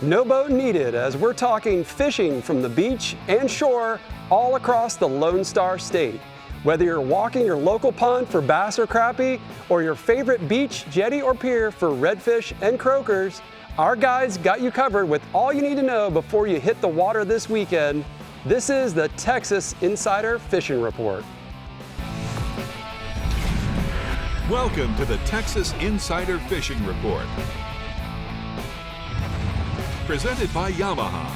No boat needed, as we're talking fishing from the beach and shore all across the Lone Star State. Whether you're walking your local pond for bass or crappie, or your favorite beach, jetty, or pier for redfish and croakers, our guides got you covered with all you need to know before you hit the water this weekend. This is the Texas Insider Fishing Report. Welcome to the Texas Insider Fishing Report. Presented by Yamaha.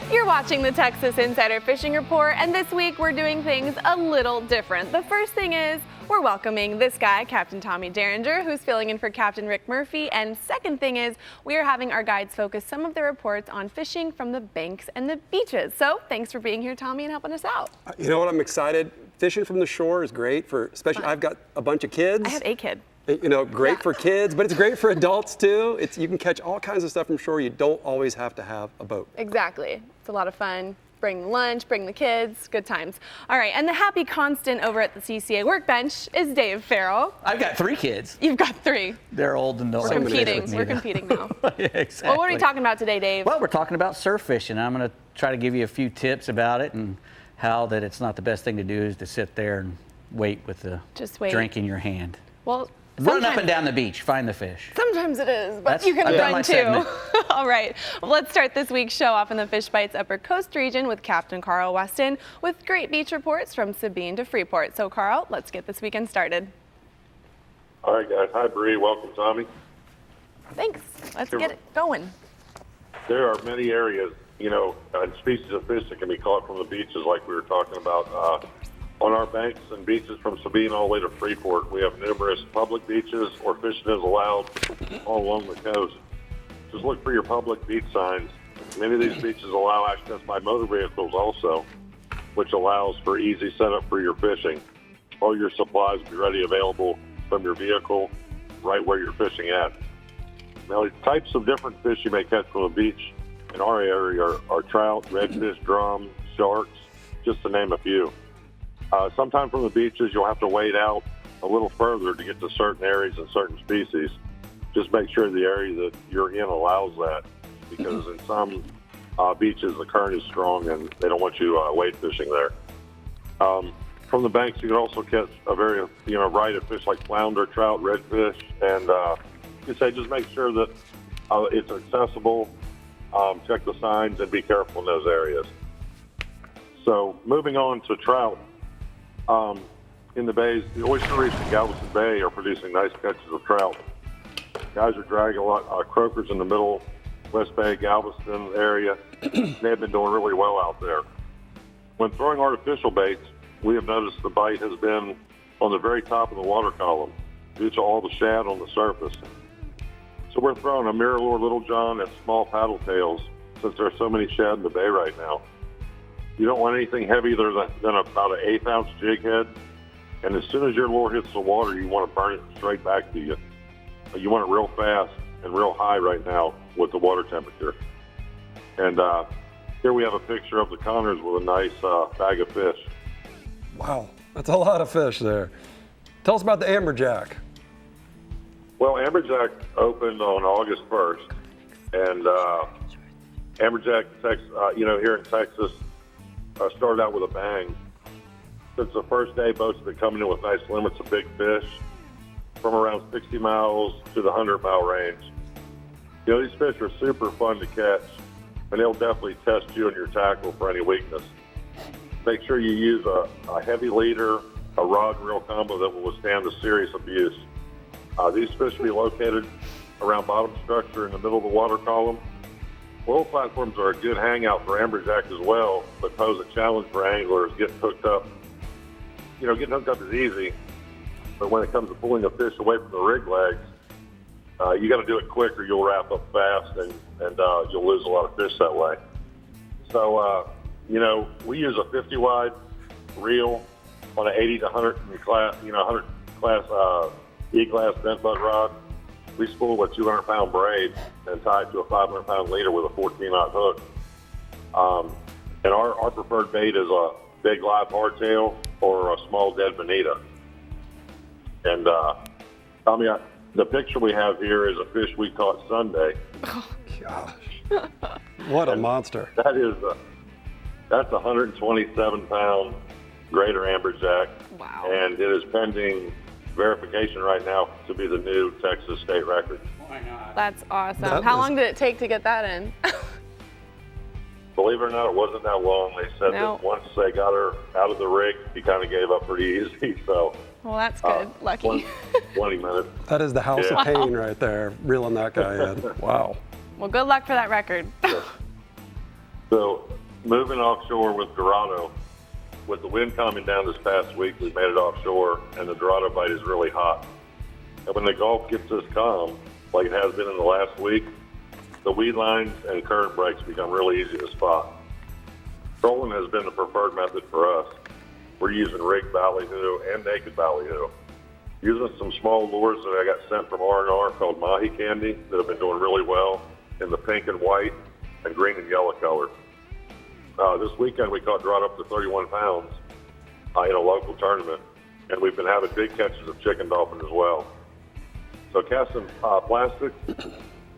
You're watching the Texas Insider Fishing Report, and this week we're doing things a little different. The first thing is we're welcoming this guy, Captain Tommy Derringer, who's filling in for Captain Rick Murphy. And second thing is we are having our guides focus some of their reports on fishing from the banks and the beaches. So thanks for being here, Tommy, and helping us out. You know what, I'm excited. Fishing from the shore is great for, especially I've got a bunch of kids. I have a kid. You know, great for kids, but it's great for adults too. You can catch all kinds of stuff from shore. You don't always have to have a boat. Exactly. It's a lot of fun. Bring lunch, bring the kids, good times. All right, and the happy constant over at the CCA workbench is Dave Ferrell. I've got 3 kids. You've got 3. They're old and don't. We're competing. We're competing now. Yeah, exactly. Well, what are we talking about today, Dave? Well, we're talking about surf fishing. I'm going to try to give you a few tips about it and how that it's not the best thing to do is to sit there and wait with the drink in your hand. Well, run up and down the beach, find the fish. Sometimes it is, but you can run too. All right, well, let's start this week's show off in the Fish Bites Upper Coast region with Captain Carl Weston with great beach reports from Sabine to Freeport. So, Carl, let's get this weekend started. All right, guys. Hi, Brie. Welcome, Tommy. Thanks. Let's get it going. There are many areas, and species of fish that can be caught from the beaches like we were talking about. On our banks and beaches from Sabine all the way to Freeport, we have numerous public beaches or fishing is allowed all along the coast. Just look for your public beach signs. Many of these beaches allow access by motor vehicles also, which allows for easy setup for your fishing. All your supplies will be ready available from your vehicle right where you're fishing at. Now, the types of different fish you may catch from the beach in our area are trout, redfish, drum, sharks, just to name a few. Sometime from the beaches, you'll have to wade out a little further to get to certain areas and certain species. Just make sure the area that you're in allows that, because in some beaches the current is strong and they don't want you wade fishing there. From the banks, you can also catch a very variety of fish like flounder, trout, redfish, and just make sure that it's accessible. Check the signs and be careful in those areas. So moving on to trout. In the bays, the oyster reefs in Galveston Bay are producing nice catches of trout. Guys are dragging a lot croakers in the middle West Bay, Galveston area. They've been doing really well out there. When throwing artificial baits, we have noticed the bite has been on the very top of the water column due to all the shad on the surface. So we're throwing a mirror lure, Little John, and small paddle tails since there are so many shad in the bay right now. You don't want anything heavier than about an 1/8 ounce jig head. And as soon as your lure hits the water, you want to burn it straight back to you. You want it real fast and real high right now with the water temperature. And here we have a picture of the Connors with a nice bag of fish. Wow, that's a lot of fish there. Tell us about the amberjack. Well, amberjack opened on August 1st. And amberjack, here in Texas, started out with a bang. Since the first day, boats have been coming in with nice limits of big fish from around 60 miles to the 100-mile range. These fish are super fun to catch, and they'll definitely test you and your tackle for any weakness. Make sure you use a heavy leader, a rod and reel combo that will withstand the serious abuse. These fish will be located around bottom structure in the middle of the water column. Oil platforms are a good hangout for amberjack as well, but pose a challenge for anglers getting hooked up. Getting hooked up is easy, but when it comes to pulling a fish away from the rig legs, you got to do it quick or you'll wrap up fast and you'll lose a lot of fish that way. So, we use a 50 wide reel on an 80 to 100 class, 100 class E-glass bent butt rod. We spool with 200-pound braid and tie it to a 500-pound leader with a 14-knot hook. And our preferred bait is a big live hardtail or a small dead bonita. And Tommy, The picture we have here is a fish we caught Sunday. Oh, gosh. What a monster. That's a 127-pound greater amberjack. Wow. And it is pending verification right now to be the new Texas state record. Why not? That's awesome. How long did it take to get that in? Believe it or not, it wasn't that long. They said that once they got her out of the rig, he kind of gave up pretty easy. So. Well, that's good. Lucky. 20 minutes. That is the house of pain right there, reeling that guy in. Wow. Well, good luck for that record. So, moving offshore with Dorado, with the wind coming down this past week, we made it offshore, and the Dorado bite is really hot. And when the Gulf gets this calm, like it has been in the last week, the weed lines and current breaks become really easy to spot. Trolling has been the preferred method for us. We're using rigged ballyhoo and naked ballyhoo. Using some small lures that I got sent from R&R called Mahi Candy that have been doing really well in the pink and white and green and yellow color. This weekend we caught Dorado up to 31 pounds in a local tournament, and we've been having big catches of chicken dolphin as well. So cast some plastic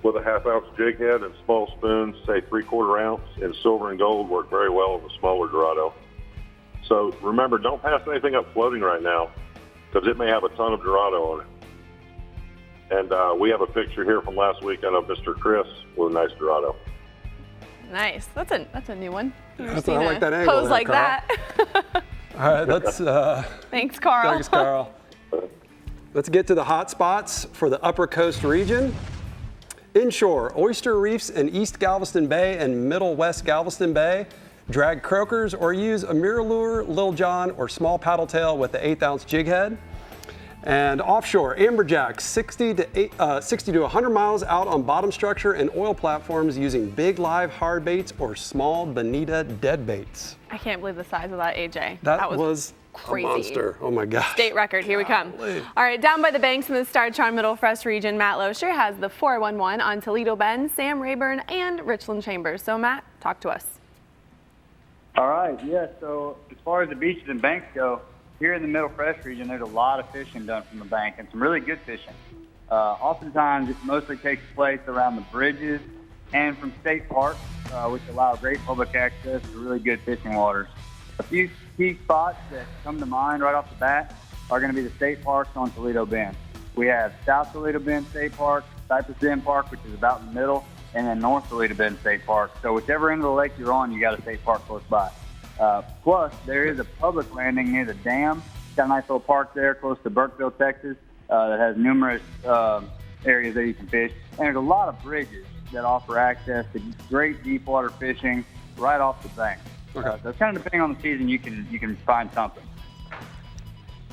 with a half-ounce jig head and small spoons, say 3/4 ounce, in silver and gold work very well in the smaller Dorado. So remember, don't pass anything up floating right now because it may have a ton of Dorado on it. And we have a picture here from last weekend of Mr. Chris with a nice Dorado. Nice. That's a new one. I like that angle. Pose there, like Carl. that. All right, let's. Thanks, Carl. Thanks, Carl. Let's get to the hot spots for the Upper Coast region. Inshore, oyster reefs in East Galveston Bay and Middle West Galveston Bay. Drag croakers or use a mirror lure, Lil John, or small paddle tail with the 1/8 jig head. And offshore, amberjack 60 to 100 miles out on bottom structure and oil platforms using big live hard baits or small bonita dead baits. I can't believe the size of that, AJ. That was crazy. A monster. Oh my gosh. State record. Here we come. All right, down by the banks in the Star-Charmed Middle Fresh region, Matt Loescher has the 411 on Toledo Bend, Sam Rayburn, and Richland Chambers. So Matt, talk to us. All right, yeah, so as far as the beaches and banks go, here in the Middle Fresh region, there's a lot of fishing done from the bank and some really good fishing. Oftentimes, it mostly takes place around the bridges and from state parks, which allow great public access to really good fishing waters. A few key spots that come to mind right off the bat are going to be the state parks on Toledo Bend. We have South Toledo Bend State Park, Cypress Bend Park, which is about in the middle, and then North Toledo Bend State Park. So whichever end of the lake you're on, you got a state park close by. Plus, there is a public landing near the dam. It's got a nice little park there close to Burkeville, Texas, that has numerous areas that you can fish. And there's a lot of bridges that offer access to great deep water fishing right off the bank. Okay. So it's kind of depending on the season, you can find something.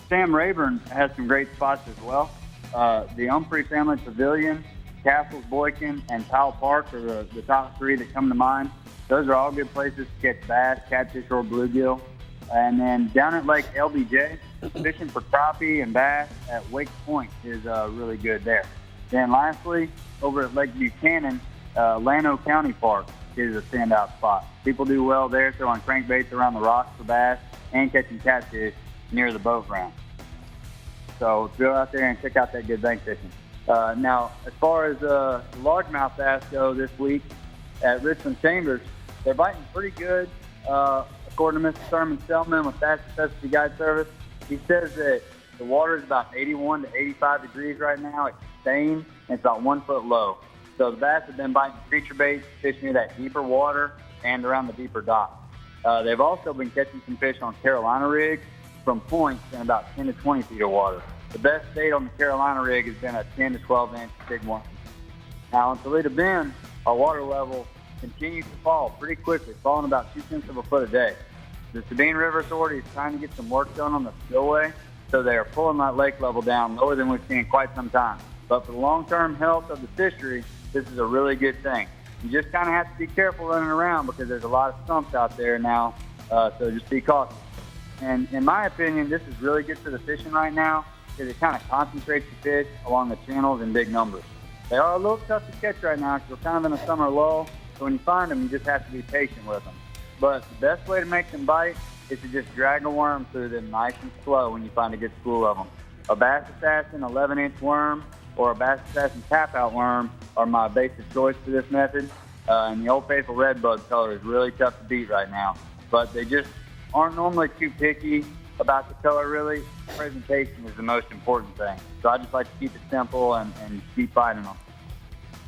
Sam Rayburn has some great spots as well. The Umphrey Family Pavilion, Castles, Boykin, and Powell Park are the top three that come to mind. Those are all good places to catch bass, catfish, or bluegill. And then down at Lake LBJ, fishing for crappie and bass at Wake Point is really good there. Then lastly, over at Lake Buchanan, Llano County Park is a standout spot. People do well there throwing crankbaits around the rocks for bass and catching catfish near the boat ramp. So go out there and check out that good bank fishing. Now, as far as largemouth bass go this week at Richland Chambers, they're biting pretty good. According to Mr. Thurman Selman with Bass Necessity Guide Service, he says that the water is about 81 to 85 degrees right now. It's stained, and it's about 1 foot low. So the bass have been biting creature baits, fish near that deeper water and around the deeper docks. They've also been catching some fish on Carolina rigs from points in about 10 to 20 feet of water. The best bait on the Carolina rig has been a 10 to 12 inch big one. Now on Toledo Bend, our water level continues to fall pretty quickly, falling about 2/10 of a foot a day. The Sabine River Authority is trying to get some work done on the spillway, so they are pulling that lake level down lower than we've seen in quite some time. But for the long-term health of the fishery, this is a really good thing. You just kind of have to be careful running around because there's a lot of stumps out there now, so just be cautious. And in my opinion, this is really good for the fishing right now because it kind of concentrates the fish along the channels in big numbers. They are a little tough to catch right now because we're kind of in a summer lull, so when you find them, you just have to be patient with them. But the best way to make them bite is to just drag a worm through them nice and slow when you find a good school of them. A Bass Assassin 11-inch worm or a Bass Assassin tap-out worm are my basic choice for this method. And the Old Faithful Red Bug color is really tough to beat right now. But they just aren't normally too picky about the color, really. Presentation is the most important thing. So I just like to keep it simple and keep fighting them.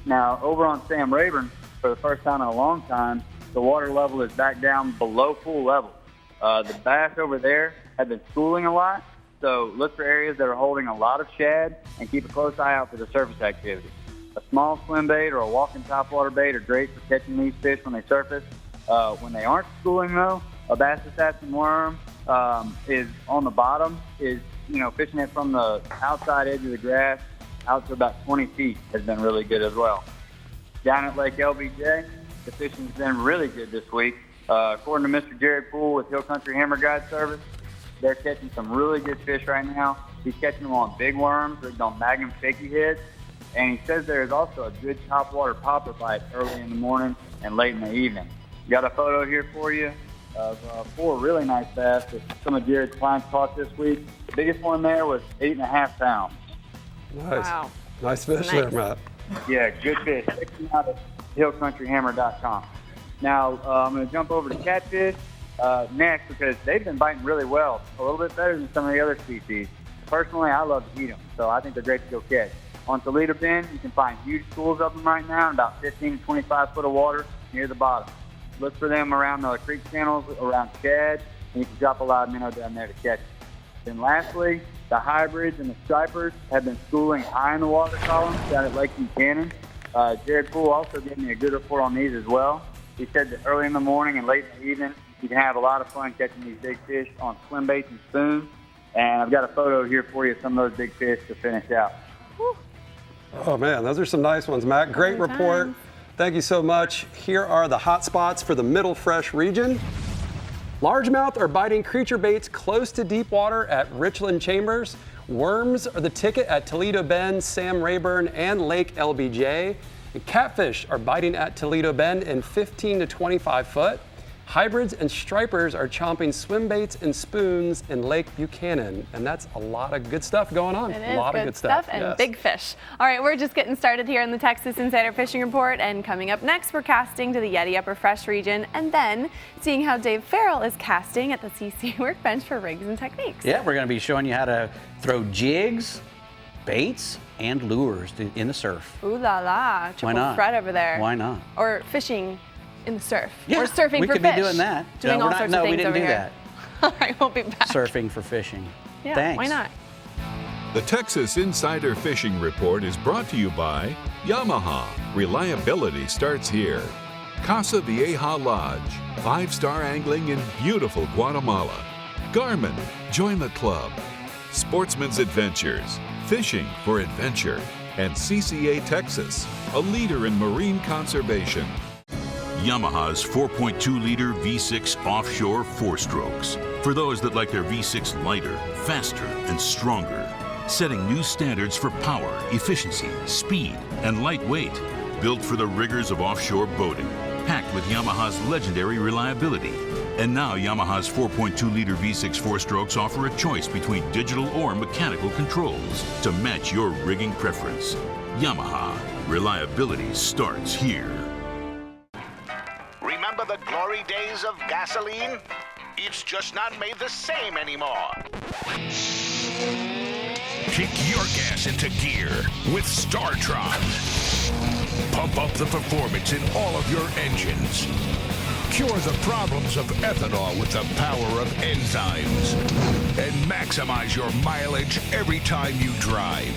Now, over on Sam Rayburn, for the first time in a long time, the water level is back down below pool level. The bass over there have been schooling a lot, so look for areas that are holding a lot of shad and keep a close eye out for the surface activity. A small swim bait or a walking topwater bait are great for catching these fish when they surface. When they aren't schooling, though, a Bass Assassin worm is on the bottom, is fishing it from the outside edge of the grass out to about 20 feet has been really good as well. Down at Lake LBJ, the fishing's been really good this week. According to Mr. Jared Poole with Hill Country Hammer Guide Service, they're catching some really good fish right now. He's catching them on big worms, rigged on Magnum shaky heads, and he says there is also a good topwater popper bite early in the morning and late in the evening. Got a photo here for you of 4 really nice bass that some of Jared's clients caught this week. The biggest one there was 8.5 pounds. Nice. Wow. Nice fish there, Matt. Yeah, good fish. Check them out at hillcountryhammer.com. Now, I'm going to jump over to catfish next because they've been biting really well, a little bit better than some of the other species. Personally, I love to eat them, so I think they're great to go catch. On Toledo Bend, you can find huge schools of them right now in about 15 to 25 foot of water near the bottom. Look for them around the creek channels, around shad, and you can drop a lot of minnow down there to catch them. Then lastly, the hybrids and the stripers have been schooling high in the water column down at Lake Buchanan. Jared Poole also gave me a good report on these as well. He said that early in the morning and late in the evening, you can have a lot of fun catching these big fish on swim baits and spoons. And I've got a photo here for you of some of those big fish to finish out. Whew. Oh, man, those are some nice ones, Matt. Great report. Thank you so much. Here are the hot spots for the Middle Fresh region. Largemouth are biting creature baits close to deep water at Richland Chambers. Worms are the ticket at Toledo Bend, Sam Rayburn, and Lake LBJ. And catfish are biting at Toledo Bend in 15 to 25 foot. Hybrids and stripers are chomping swim baits and spoons in Lake Buchanan. And that's a lot of good stuff going on. It a is lot of good stuff. And Yes. big fish. All right, we're just getting started here in the Texas Insider Fishing Report. And coming up next, we're casting to the Yeti Upper Fresh region and then seeing how Dave Ferrell is casting at the CCA workbench for rigs and techniques. Yeah, we're going to be showing you how to throw jigs, baits, and lures in the surf. Ooh la la. Triple Why not? threat over there. Why not? Or fishing in the surf. Yeah, or surfing we for could fish. be doing that. Doing No, all we're not- sorts no, of we things didn't over do here. All right, we'll be back. Surfing for fishing. Yeah, Thanks. why not? The Texas Insider Fishing Report is brought to you by Yamaha. Reliability starts here. Casa Vieja Lodge. 5-star angling in beautiful Guatemala. Garmin. Join the club. Sportsman's Adventures. Fishing for adventure. And CCA Texas, a leader in marine conservation. Yamaha's 4.2-liter V6 offshore 4-strokes. For those that like their V6 lighter, faster, and stronger. Setting new standards for power, efficiency, speed, and lightweight. Built for the rigors of offshore boating. Packed with Yamaha's legendary reliability. And now Yamaha's 4.2-liter V6 4-strokes offer a choice between digital or mechanical controls to match your rigging preference. Yamaha. Reliability starts here. Remember the glory days of gasoline? It's just not made the same anymore. Kick your gas into gear with StarTron. Pump up the performance in all of your engines. Cure the problems of ethanol with the power of enzymes. And maximize your mileage every time you drive.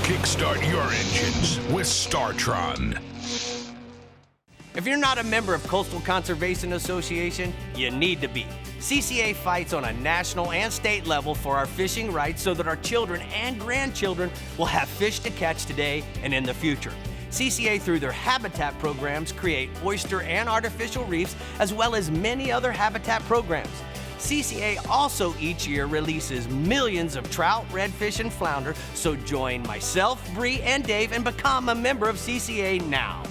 Kickstart your engines with StarTron. If you're not a member of Coastal Conservation Association, you need to be. CCA fights on a national and state level for our fishing rights so that our children and grandchildren will have fish to catch today and in the future. CCA, through their habitat programs, create oyster and artificial reefs, as well as many other habitat programs. CCA also each year releases millions of trout, redfish, and flounder, so join myself, Brie, and Dave and become a member of CCA now.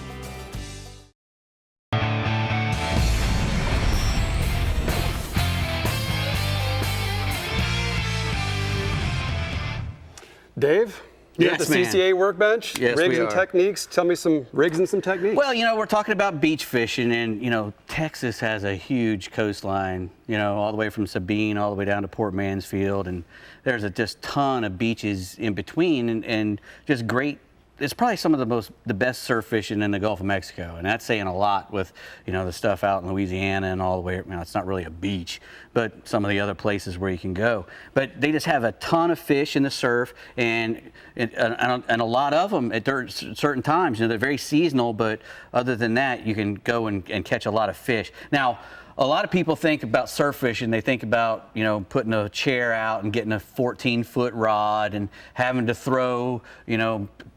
Dave, You're Yes, at the man. CCA workbench, Yes, rigs we and are. techniques. Tell me some rigs and some techniques. Well, we're talking about beach fishing, and Texas has a huge coastline, all the way from Sabine all the way down to Port Mansfield, and there's a just ton of beaches in between, and just great. It's probably some of the best surf fishing in the Gulf of Mexico, and that's saying a lot with the stuff out in Louisiana and all the way. It's not really a beach, but some of the other places where you can go. But they just have a ton of fish in the surf, and a lot of them at certain times. They're very seasonal, but other than that, you can go and catch a lot of fish. Now, a lot of people think about surf fishing. They think about, putting a chair out and getting a 14-foot rod and having to throw,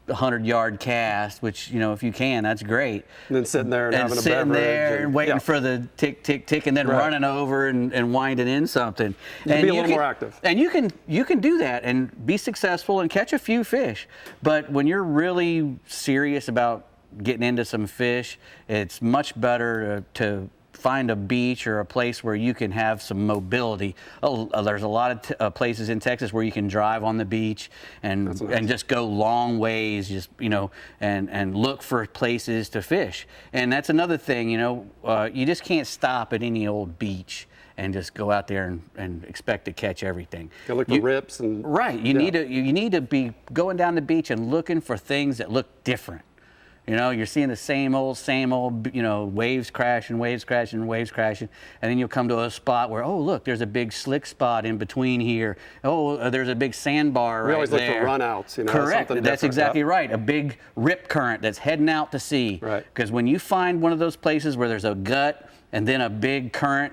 100-yard cast, which, if you can, that's great. And then sitting there and having a beverage. Sitting there and waiting for the tick, tick, tick, and then running over and winding in something. And be a little more active. And you can do that and be successful and catch a few fish. But when you're really serious about getting into some fish, it's much better to find a beach or a place where you can have some mobility. There's a lot of places in Texas where you can drive on the beach and just go long ways, and look for places to fish. And that's another thing, you just can't stop at any old beach and just go out there and expect to catch everything. You look for rips and right. You need to be going down the beach and looking for things that look different. You're seeing the same old, waves crashing, and then you'll come to a spot where, oh, look, there's a big slick spot in between here. Oh, there's a big sandbar right there. We always look for runouts, Correct. That's exactly right. A big rip current that's heading out to sea. Right. Because when you find one of those places where there's a gut and then a big current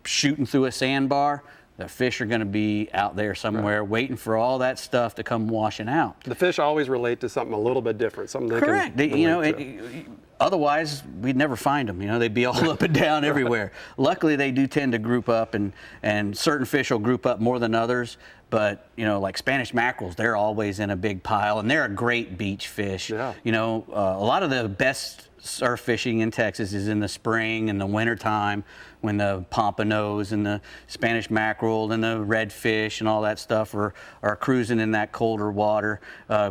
shooting through a sandbar, the fish are going to be out there somewhere waiting for all that stuff to come washing out. The fish always relate to something a little bit different, something they Correct. can Otherwise, we'd never find them. They'd be all up and down everywhere. Luckily, they do tend to group up, and certain fish will group up more than others. But, like Spanish mackerels, they're always in a big pile, and they're a great beach fish. Yeah. A lot of the best surf fishing in Texas is in the spring and the winter time, when the pompanos and the Spanish mackerel and the redfish and all that stuff are cruising in that colder water,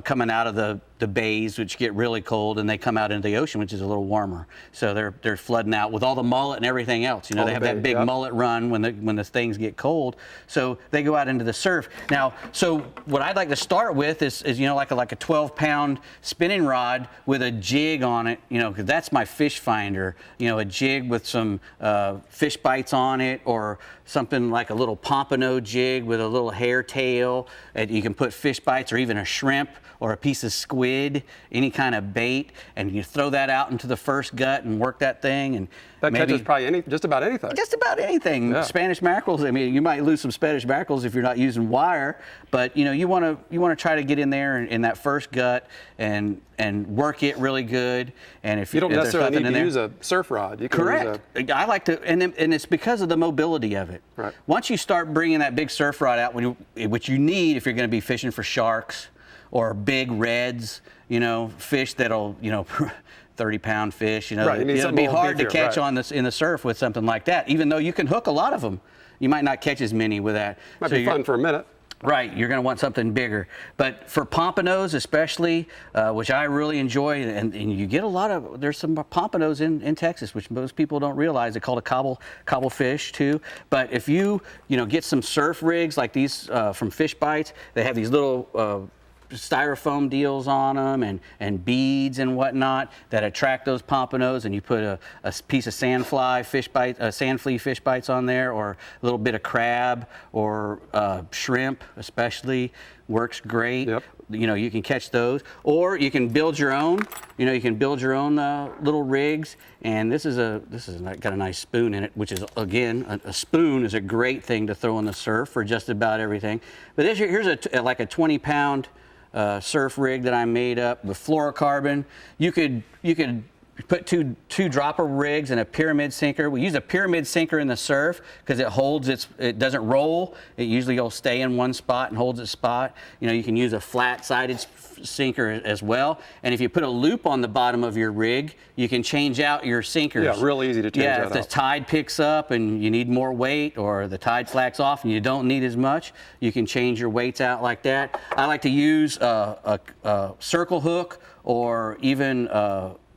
coming out of the bays, which get really cold, and they come out into the ocean, which is a little warmer. So they're flooding out with all the mullet and everything else. They have that big mullet run when the things get cold. So they go out into the surf. Now, so what I'd like to start with is like a 12-pound spinning rod with a jig on it, because that's my fish finder. A jig with some fish bites on it, or something like a little pompano jig with a little hair tail. And you can put fish bites or even a shrimp or a piece of squid, any kind of bait, and you throw that out into the first gut and work that thing. And that catches probably just about anything. Just about anything. Yeah. Spanish mackerels. You might lose some Spanish mackerels if you're not using wire, but you want to try to get in there in that first gut and work it really good. And if you don't necessarily need to use use a surf rod, you can correct. I like to, and it's because of the mobility of it. Right. Once you start bringing that big surf rod out, which you need if you're going to be fishing for sharks or big reds, fish that'll, 30-pound fish, right. It'll be hard to catch in the surf with something like that, even though you can hook a lot of them. You might not catch as many with that. Might be fun for a minute. Right, you're going to want something bigger. But for pompanos especially, which I really enjoy, and you get there's some pompanos in Texas, which most people don't realize. They're called a cobble fish too. But if you get some surf rigs like these from Fish Bites, they have these little styrofoam deals on them and beads and whatnot that attract those pompanos, and you put a piece of sandfly fish bites on there, or a little bit of crab or shrimp especially works great. Yep. You can catch those, or you can build your own. You can build your own little rigs, and this is got a nice spoon in it, which is again a spoon is a great thing to throw in the surf for just about everything. But here's like a 20-pound surf rig that I made up with fluorocarbon. You could put two dropper rigs and a pyramid sinker. We use a pyramid sinker in the surf because it holds it doesn't roll. It usually will stay in one spot and holds its spot. You know, you can use a flat-sided sinker as well. And if you put a loop on the bottom of your rig, you can change out your sinkers. Yeah, real easy to change that out. Yeah, if the tide picks up and you need more weight, or the tide slacks off and you don't need as much, you can change your weights out like that. I like to use a circle hook or even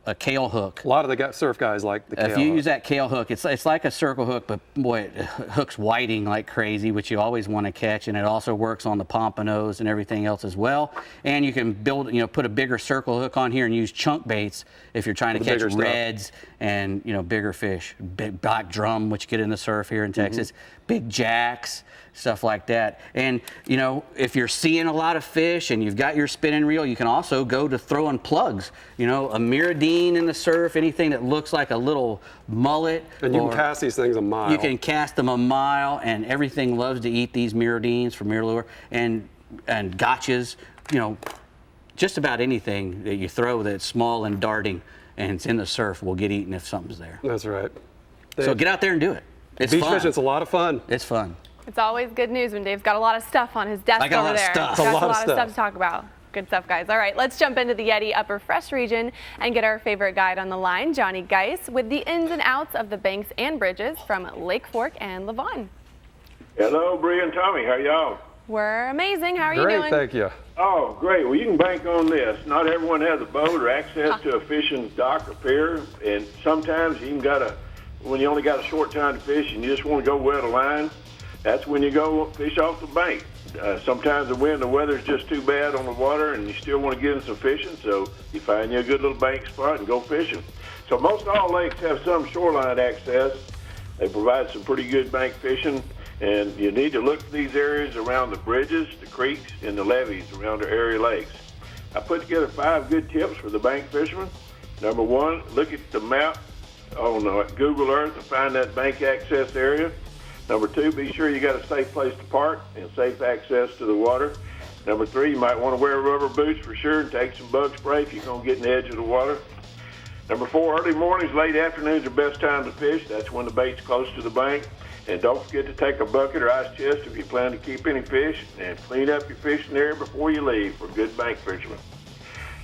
a kale hook. A lot of the surf guys like the kale hook. If you use that kale hook, it's like a circle hook, but boy, it hooks whiting like crazy, which you always want to catch, and it also works on the pompanos and everything else as well. And you can build, put a bigger circle hook on here and use chunk baits if you're trying to catch reds and bigger fish, big black drum, which get in the surf here in Texas, big jacks, stuff like that. And if you're seeing a lot of fish and you've got your spinning reel, you can also go to throwing plugs. A miradine in the surf, anything that looks like a little mullet. And you can cast these things a mile. You can cast them a mile, and everything loves to eat these miradines for mirror and gotchas. Just about anything that you throw that's small and darting and it's in the surf will get eaten if something's there. That's right. So get out there and do it. It's beach fun. fishing's a lot of fun. It's fun. It's always good news when Dave's got a lot of stuff on his desk over there. Got a lot of stuff to talk about. Good stuff, guys. All right, let's jump into the Yeti Upper Fresh region and get our favorite guide on the line, Johnny Geis, with the ins and outs of the banks and bridges from Lake Fork and Lavon. Hello, Brie and Tommy. How y'all? We're amazing. How are you doing? Great, thank you. Oh, great. Well, you can bank on this. Not everyone has a boat or access to a fishing dock or pier, and sometimes when you only got a short time to fish and you just want to go wet a line, that's when you go fish off the bank. Sometimes the weather's just too bad on the water and you still want to get in some fishing, so you find you a good little bank spot and go fishing. So most all lakes have some shoreline access. They provide some pretty good bank fishing, and you need to look for these areas around the bridges, the creeks, and the levees around the area lakes. I put together 5 good tips for the bank fishermen. Number 1, look at the map on Google Earth to find that bank access area. Number 2, be sure you got a safe place to park and safe access to the water. Number 3, you might want to wear rubber boots for sure and take some bug spray if you're going to get in the edge of the water. Number 4, early mornings, late afternoons are best time to fish. That's when the bait's close to the bank. And don't forget to take a bucket or ice chest if you plan to keep any fish, and clean up your fishing area before you leave for good bank fishermen.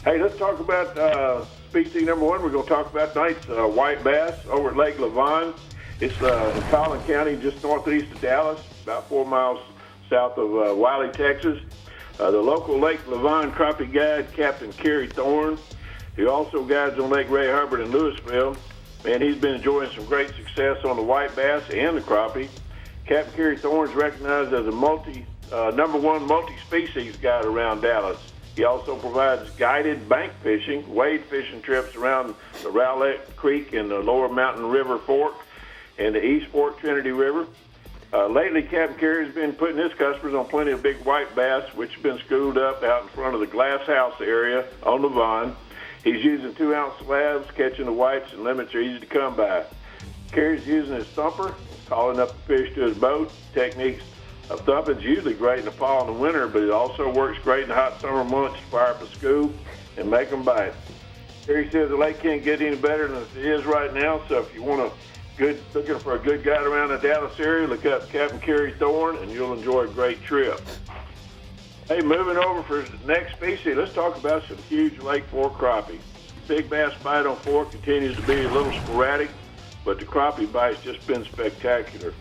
Hey, let's talk about species number 1. We're going to talk about tonight's white bass over at Lake Lavon. It's in Collin County, just northeast of Dallas, about 4 miles south of Wiley, Texas. The local Lake Lavon crappie guide, Captain Kerry Thorne, who also guides on Lake Ray Hubbard in Louisville. Man, he's been enjoying some great success on the white bass and the crappie. Captain Kerry Thorne is recognized as a number 1 multi-species guide around Dallas. He also provides guided bank fishing, wade fishing trips around the Rowlett Creek and the Lower Mountain River Fork and the East Fork Trinity River. Lately, Captain Kerry has been putting his customers on plenty of big white bass, which have been schooled up out in front of the Glass House area on Lavon. He's using 2-ounce slabs, catching the whites, and limits are easy to come by. Kerry's using his thumper, calling up the fish to his boat. Techniques of thumping is usually great in the fall and the winter, but it also works great in the hot summer months to fire up a school and make them bite. Kerry says the lake can't get any better than it is right now, so if you want looking for a good guide around the Dallas area, look up Captain Kerry Thorne, and you'll enjoy a great trip. Hey, moving over for the next species, let's talk about some huge Lake Fork crappie. Big bass bite on Fork continues to be a little sporadic, but the crappie bite's just been spectacular.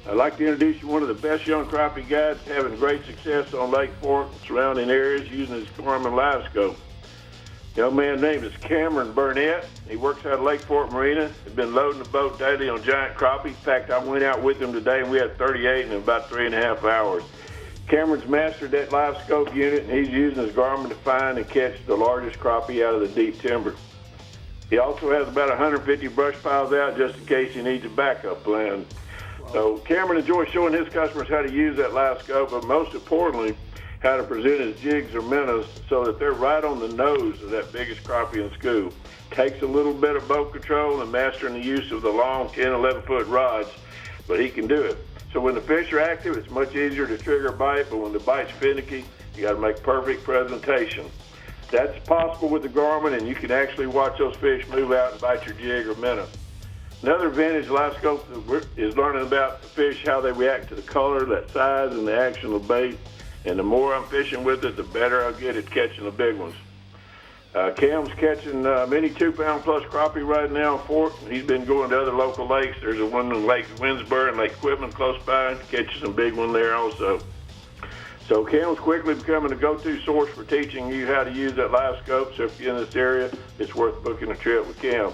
I'd like to introduce you to one of the best young crappie guides having great success on Lake Fork and surrounding areas using his Garmin live scope. A young man named is Cameron Burnett. He works out of Lake Fork Marina. He's been loading the boat daily on giant crappie. In fact, I went out with him today and we had 38 in about 3.5 hours. Cameron's mastered that live scope unit, and he's using his Garmin to find and catch the largest crappie out of the deep timber. He also has about 150 brush piles out just in case he needs a backup plan. So Cameron enjoys showing his customers how to use that live scope, but most importantly, how to present his jigs or minnows so that they're right on the nose of that biggest crappie in the school. Takes a little bit of boat control and mastering the use of the long 10, 11-foot rods, but he can do it. So when the fish are active, it's much easier to trigger a bite, but when the bite's finicky, you got to make perfect presentation. That's possible with the Garmin, and you can actually watch those fish move out and bite your jig or minnow. Another advantage of Live Scope is learning about the fish, how they react to the color, that size, and the action of the bait. And the more I'm fishing with it, the better I'll get at catching the big ones. Cam's catching many 2-pound plus crappie right now in Fork. He's been going to other local lakes. There's a one in Lake Winsburg and Lake Quitman close by. Catching some big one there also. So Cam's quickly becoming a go-to source for teaching you how to use that Live Scope. So if you're in this area, it's worth booking a trip with Cam.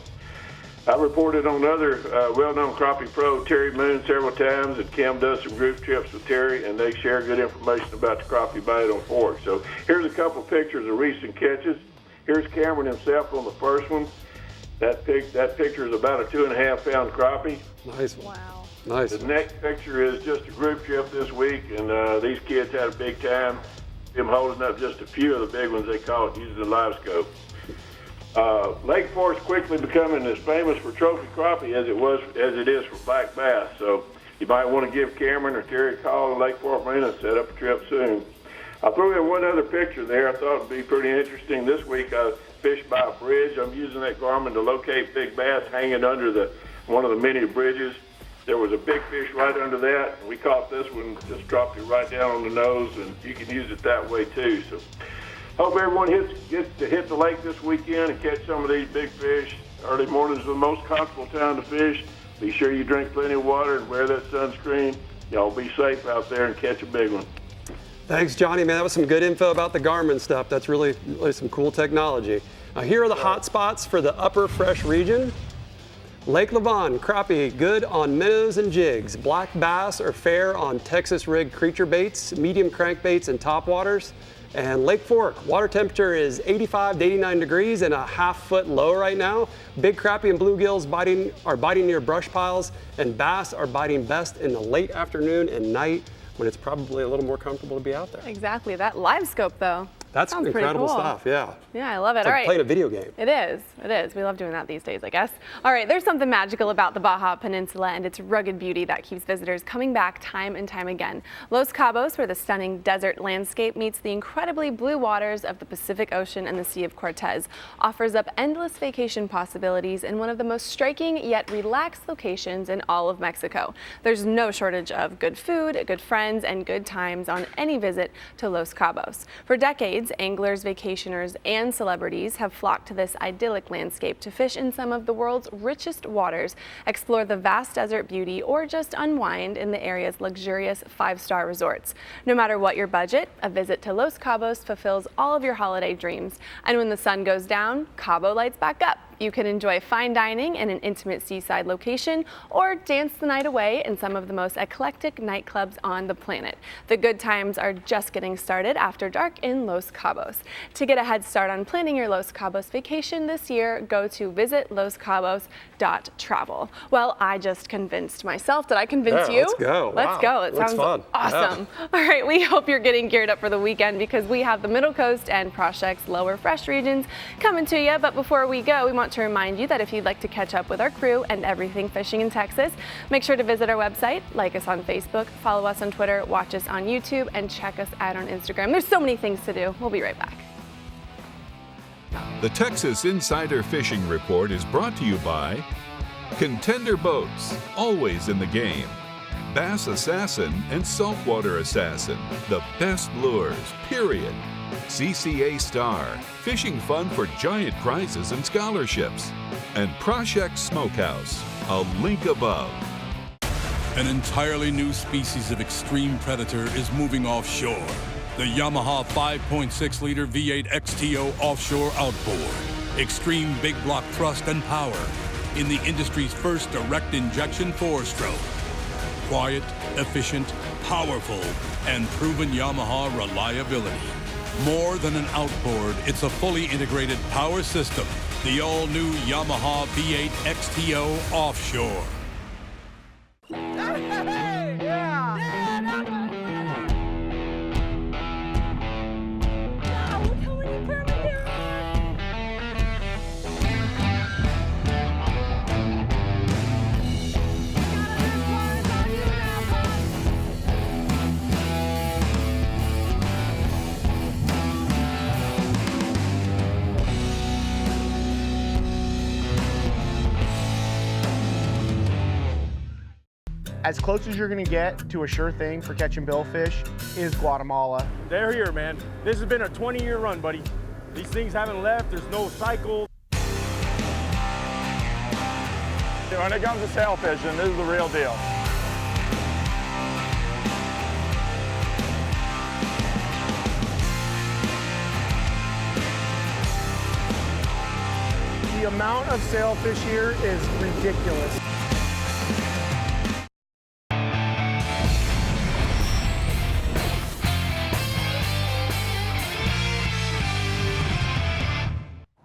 I reported on other well-known crappie pro, Terry Moon, several times, and Cam does some group trips with Terry, and they share good information about the crappie bite on Fork. So here's a couple pictures of recent catches. Here's Cameron himself on the first one. That picture is about a 2.5-pound crappie. Nice one. Wow. Nice. The next picture is just a group trip this week, and these kids had a big time. Them holding up just a few of the big ones they caught using the Live Scope. Lake Fork's quickly becoming as famous for trophy crappie as it is for black bass. So you might want to give Cameron or Terry a call in Lake Fork Marina and set up a trip soon. I threw in one other picture there I thought it would be pretty interesting. This week I fished by a bridge. I'm using that Garmin to locate big bass hanging under one of the many bridges. There was a big fish right under that. We caught this one, just dropped it right down on the nose, and you can use it that way too. So hope everyone gets to hit the lake this weekend and catch some of these big fish. Early morning's the most comfortable time to fish. Be sure you drink plenty of water and wear that sunscreen. Y'all be safe out there and catch a big one. Thanks, Johnny. Man, that was some good info about the Garmin stuff. That's really some cool technology. Here are the hot spots for the upper fresh region. Lake Lavon, crappie, good on minnows and jigs. Black bass are fair on Texas rig creature baits, medium crankbaits, and topwaters. And Lake Fork, water temperature is 85 to 89 degrees and a half-foot low right now. Big crappie and bluegills are biting near brush piles, and bass are biting best in the late afternoon and night when it's probably a little more comfortable to be out there. Exactly. That Live Scope, though. That's sounds incredible pretty cool. stuff, yeah. Yeah, I love it. It's All like right. playing a video game. It is. It is. We love doing that these days, I guess. All right, there's something magical about the Baja Peninsula and its rugged beauty that keeps visitors coming back time and time again. Los Cabos, where the stunning desert landscape meets the incredibly blue waters of the Pacific Ocean and the Sea of Cortez, offers up endless vacation possibilities in one of the most striking yet relaxed locations in all of Mexico. There's no shortage of good food, good friends, and good times on any visit to Los Cabos. For decades, anglers, vacationers, and celebrities have flocked to this idyllic landscape to fish in some of the world's richest waters, explore the vast desert beauty, or just unwind in the area's luxurious 5-star resorts. No matter what your budget, a visit to Los Cabos fulfills all of your holiday dreams. And when the sun goes down, Cabo lights back up. You can enjoy fine dining in an intimate seaside location or dance the night away in some of the most eclectic nightclubs on the planet. The good times are just getting started after dark in Los Cabos. To get a head start on planning your Los Cabos vacation this year, go to visitloscabos.travel. Well, I just convinced myself. Did I convince you? Let's go. Let's go. It Looks sounds fun. awesome. Yeah. All right, we hope you're getting geared up for the weekend because we have the Middle Coast and Prospects lower fresh regions coming to you. But before we go, we want to remind you that if you'd like to catch up with our crew and everything fishing in Texas, make sure to visit our website, like us on Facebook, follow us on Twitter, watch us on YouTube, and check us out on Instagram. There's so many things to do. We'll be right back. The Texas Insider Fishing Report is brought to you by Contender Boats, always in the game. Bass Assassin and Saltwater Assassin, the best lures, period. CCA Star, fishing fun for giant prizes and scholarships. And Project Smokehouse, a link above. An entirely new species of extreme predator is moving offshore. The Yamaha 5.6-liter V8 XTO offshore outboard. Extreme big block thrust and power in the industry's first direct injection 4-stroke. Quiet, efficient, powerful, and proven Yamaha reliability. More than an outboard, it's a fully integrated power system. The all-new Yamaha V8 XTO offshore. As close as you're gonna get to a sure thing for catching billfish is Guatemala. They're here, man. This has been a 20-year run, buddy. These things haven't left. There's no cycle. When it comes to sail fishing, this is the real deal. The amount of sailfish here is ridiculous.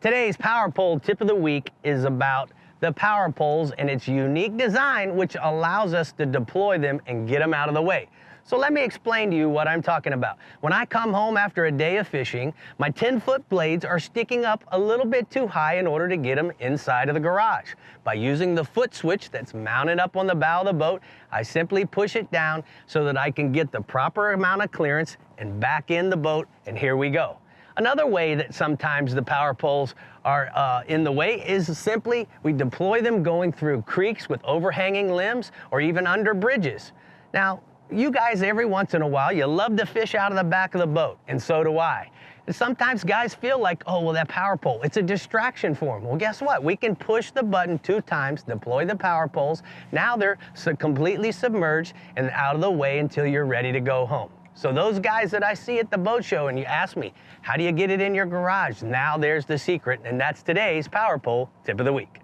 Today's Power Pole tip of the week is about the power poles and its unique design, which allows us to deploy them and get them out of the way. So let me explain to you what I'm talking about. When I come home after a day of fishing, my 10-foot blades are sticking up a little bit too high in order to get them inside of the garage. By using the foot switch that's mounted up on the bow of the boat, I simply push it down so that I can get the proper amount of clearance and back in the boat, and here we go. Another way that sometimes the power poles are in the way is simply we deploy them going through creeks with overhanging limbs or even under bridges. Now, you guys, every once in a while, you love to fish out of the back of the boat, and so do I. And sometimes guys feel like, oh, well, that power pole, it's a distraction for them. Well, guess what? We can push the button 2 times, deploy the power poles. Now they're completely submerged and out of the way until you're ready to go home. So those guys that I see at the boat show and you ask me, how do you get it in your garage? Now there's the secret, and that's today's Power Pole Tip of the Week.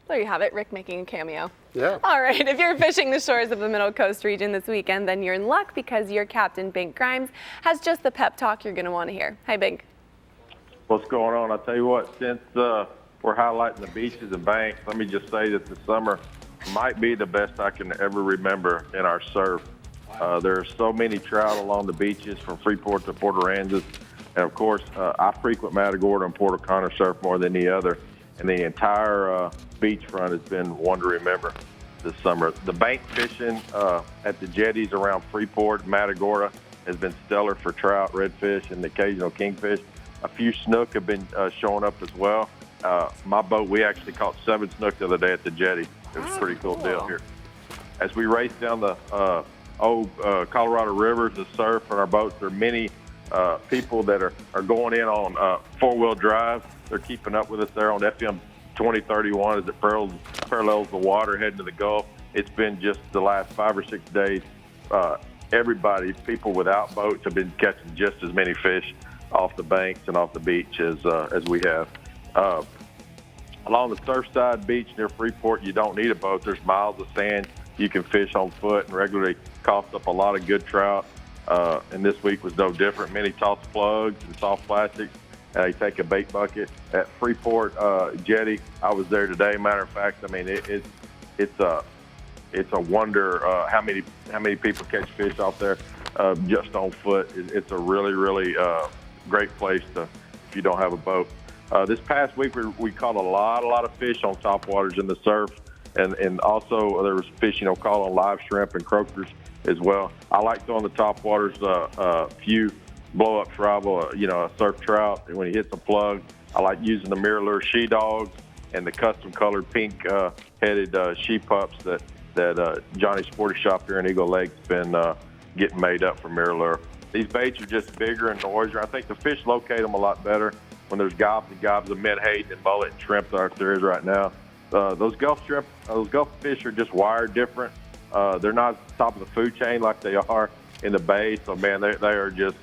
There you have it, Rick making a cameo. Yeah. All right, if you're fishing the shores of the Middle Coast region this weekend, then you're in luck because your captain, Bink Grimes, has just the pep talk you're going to want to hear. Hi, Bink. What's going on? I'll tell you what, since we're highlighting the beaches and banks, let me just say that the summer might be the best I can ever remember in our surf. There are so many trout along the beaches from Freeport to Port Aransas. And, of course, I frequent Matagorda and Port O'Connor surf more than any other. And the entire beachfront has been one to remember this summer. The bank fishing at the jetties around Freeport and Matagorda has been stellar for trout, redfish, and the occasional kingfish. A few snook have been showing up as well. My boat, we actually caught 7 snook the other day at the jetty. It was a pretty cool deal here. As we race down the Colorado River to surf on our boats, there are many people that are going in on 4-wheel drive. They're keeping up with us there on FM 2031 as it parallels the water heading to the Gulf. It's been just the last 5 or 6 days. People without boats have been catching just as many fish off the banks and off the beach as we have. Along the Surfside Beach near Freeport, you don't need a boat. There's miles of sand. You can fish on foot and regularly cough up a lot of good trout. And this week was no different. Many toss plugs and soft plastics. You take a bait bucket at Freeport Jetty. I was there today. Matter of fact, I mean it's a wonder how many people catch fish out there just on foot. It's a really great place if you don't have a boat. This past week we caught a lot of fish on topwaters in the surf. And also there was fish, caught on live shrimp and croakers as well. I like throwing the topwaters few blow-up rival, a surf trout. And when he hits a plug, I like using the mirror lure she-dogs and the custom-colored pink-headed she-pups that Johnny's Sporty Shop here in Eagle Lake's been getting made up for mirror lure. These baits are just bigger and noisier. I think the fish locate them a lot better when there's gobs and gobs of menhaden and mullet and shrimp like there is right now. Those Gulf fish are just wired different. They're not at the top of the food chain like they are in the bay. So, man, they are just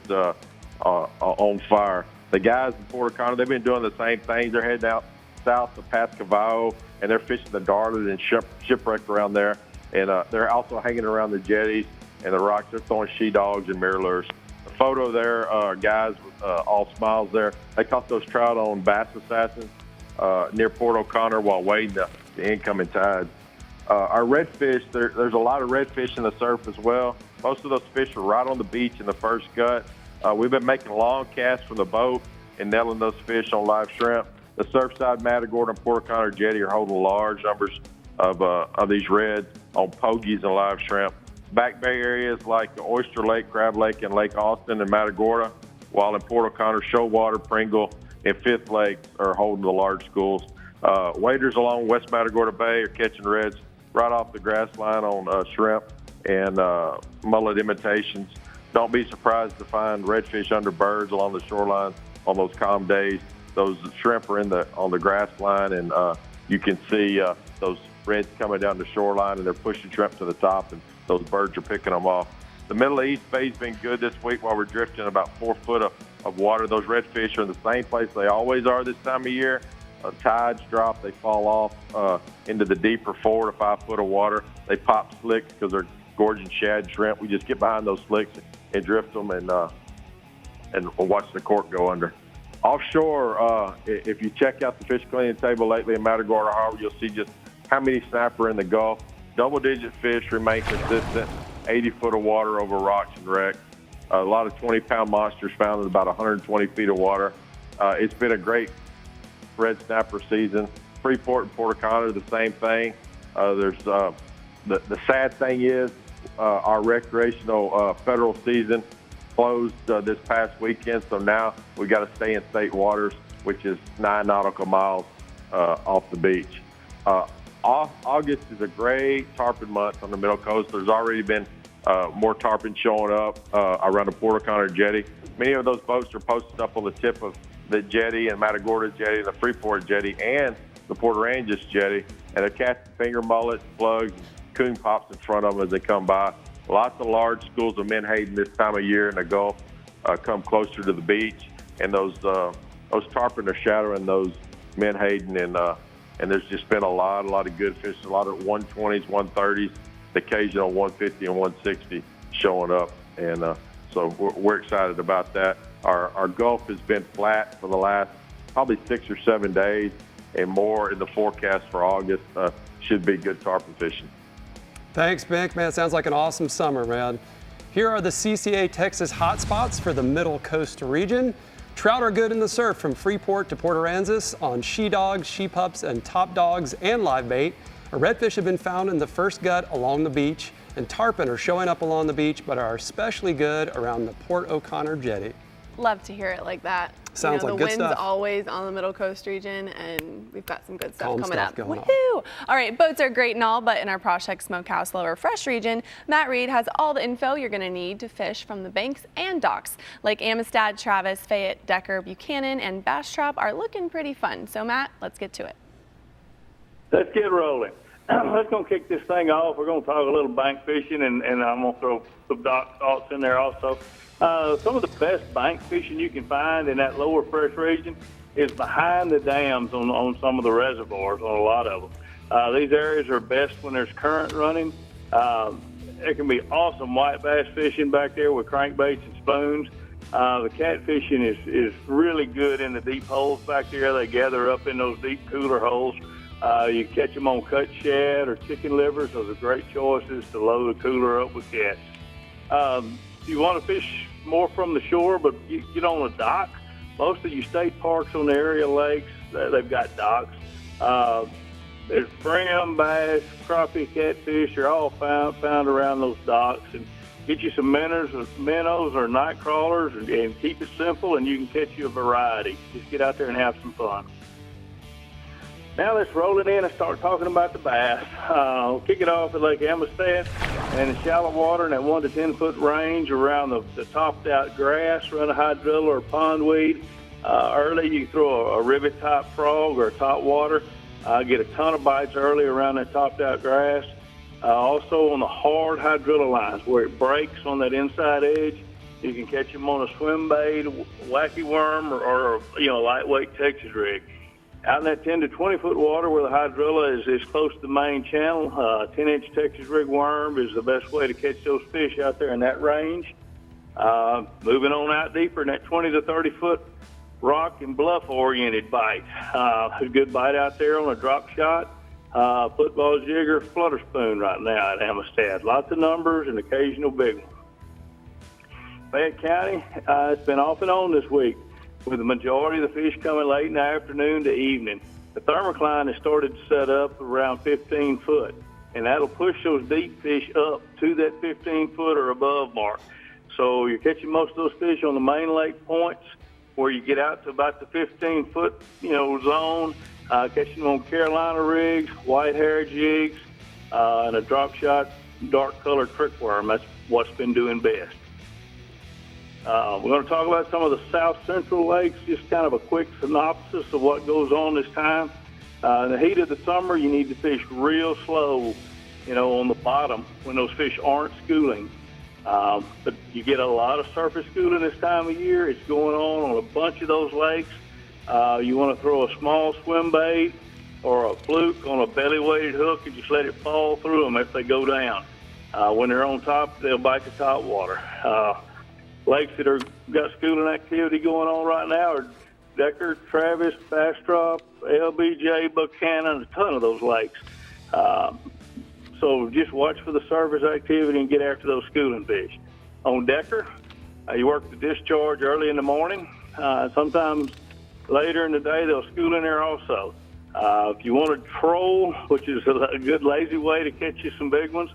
on fire. The guys in Port O'Connor, they've been doing the same things. They're heading out south to Pascavallo, and they're fishing the darted and shipwrecked around there. And they're also hanging around the jetties and the rocks. They're throwing she-dogs and mirror lures. The photo there, guys with all smiles there. They caught those trout on Bass Assassins near Port O'Connor while waiting the incoming tides. Our redfish, there's a lot of redfish in the surf as well. Most of those fish are right on the beach in the first gut. We've been making long casts from the boat and nailing those fish on live shrimp. The Surfside, Matagorda, and Port O'Connor jetty are holding large numbers of these reds on pogies and live shrimp. Back Bay areas like Oyster Lake, Crab Lake, and Lake Austin and Matagorda, while in Port O'Connor, Shoalwater, Pringle, and Fifth Lakes are holding the large schools. Waders along West Matagorda Bay are catching reds right off the grass line on shrimp and mullet imitations. Don't be surprised to find redfish under birds along the shoreline on those calm days. Those shrimp are on the grass line, and you can see those reds coming down the shoreline, and they're pushing shrimp to the top, and those birds are picking them off. The Middle East Bay's been good this week while we're drifting about 4 foot of water. Those redfish are in the same place they always are this time of year. Tides drop, they fall off into the deeper 4 to 5 foot of water. They pop slicks because they're gorging shad shrimp. We just get behind those slicks and drift them and watch the cork go under. Offshore, if you check out the fish cleaning table lately in Matagorda Harbor, you'll see just how many snapper in the Gulf. Double-digit fish remain consistent, 80 foot of water over rocks and wrecks. A lot of 20-pound monsters found in about 120 feet of water. It's been a great red snapper season. Freeport and Port O'Connor, the same thing. There's the sad thing is our recreational federal season closed this past weekend, so now we got to stay in state waters, which is 9 nautical miles off the beach. August is a great tarpon month on the Middle Coast. There's already been more tarpon showing up around the Port O'Connor jetty. Many of those boats are posted up on the tip of the jetty and Matagorda jetty, the Freeport jetty, and the Port Aransas jetty, and they're casting finger mullets, plugs, coon pops in front of them as they come by. Lots of large schools of menhaden this time of year in the Gulf come closer to the beach, and those tarpon are shadowing those menhaden, and there's just been a lot of good fish, a lot of 120s, 130s, the occasional 150 and 160 showing up, and so we're excited about that. Our Gulf has been flat for the last probably 6 or 7 days, and more in the forecast for August. Should be good tarpon fishing. Thanks, Mick. Man, it sounds like an awesome summer, man. Here are the CCA Texas hotspots for the Middle Coast region. Trout are good in the surf from Freeport to Port Aransas on she-dogs, she-pups, and top dogs and live bait. Redfish have been found in the first gut along the beach, and tarpon are showing up along the beach, but are especially good around the Port O'Connor jetty. Love to hear it like that. Sounds like good stuff. The wind's always on the Middle Coast region, and we've got some good stuff Calm coming stuff up. going on. Woohoo! All right, boats are great and all, but in our Prospect Smokehouse Lower Fresh region, Matt Reed has all the info you're going to need to fish from the banks and docks. Lake Amistad, Travis, Fayette, Decker, Buchanan, and Bastrop are looking pretty fun. So, Matt, let's get to it. Let's get rolling. Let's go kick this thing off. We're going to talk a little bank fishing, and I'm going to throw some dock thoughts in there also. Some of the best bank fishing you can find in that lower fresh region is behind the dams on some of the reservoirs, on a lot of them. These areas are best when there's current running. It can be awesome white bass fishing back there with crankbaits and spoons. The catfishing is really good in the deep holes back there. They gather up in those deep cooler holes. You catch them on cut shad or chicken livers. Those are great choices to load the cooler up with cats. You want to fish more from the shore, but you get on a dock. Most of your state parks on the area lakes, they've got docks. There's brim, bass, crappie, catfish. They're all found around those docks. And get you some minnows or night crawlers and keep it simple, and you can catch you a variety. Just get out there and have some fun. Now let's roll it in and start talking about the bass. We'll kick it off at Lake Amistad and the shallow water in that 1 to 10 foot range around the topped out grass. Run a hydrilla or pondweed. Early you can throw a rivet top frog or top water. Get a ton of bites early around that topped out grass. Also on the hard hydrilla lines where it breaks on that inside edge, you can catch them on a swim bait, wacky worm, or lightweight Texas rig. Out in that 10 to 20 foot water where the hydrilla is close to the main channel, 10-inch Texas rig worm is the best way to catch those fish out there in that range. Moving on out deeper in that 20 to 30 foot rock and bluff oriented bite. A good bite out there on a drop shot, football jigger, flutter spoon right now at Amistad. Lots of numbers and occasional big ones. Fayette County, it's been off and on this week, with the majority of the fish coming late in the afternoon to evening. The thermocline has started to set up around 15 foot, and that'll push those deep fish up to that 15 foot or above mark. So you're catching most of those fish on the main lake points where you get out to about the 15 foot, zone, catching them on Carolina rigs, white hair jigs, and a drop shot dark colored trick worm. That's what's been doing best. We're going to talk about some of the south central lakes, just kind of a quick synopsis of what goes on this time. In the heat of the summer, you need to fish real slow, on the bottom when those fish aren't schooling. But you get a lot of surface schooling this time of year. It's going on a bunch of those lakes. You want to throw a small swim bait or a fluke on a belly-weighted hook and just let it fall through them if they go down. When they're on top, they'll bite the top water. Lakes that got schooling activity going on right now are Decker, Travis, Bastrop, LBJ, Buchanan, a ton of those lakes. So just watch for the surface activity and get after those schooling fish. On Decker, you work the discharge early in the morning. Sometimes later in the day, they'll school in there also. If you want to troll, which is a good lazy way to catch you some big ones,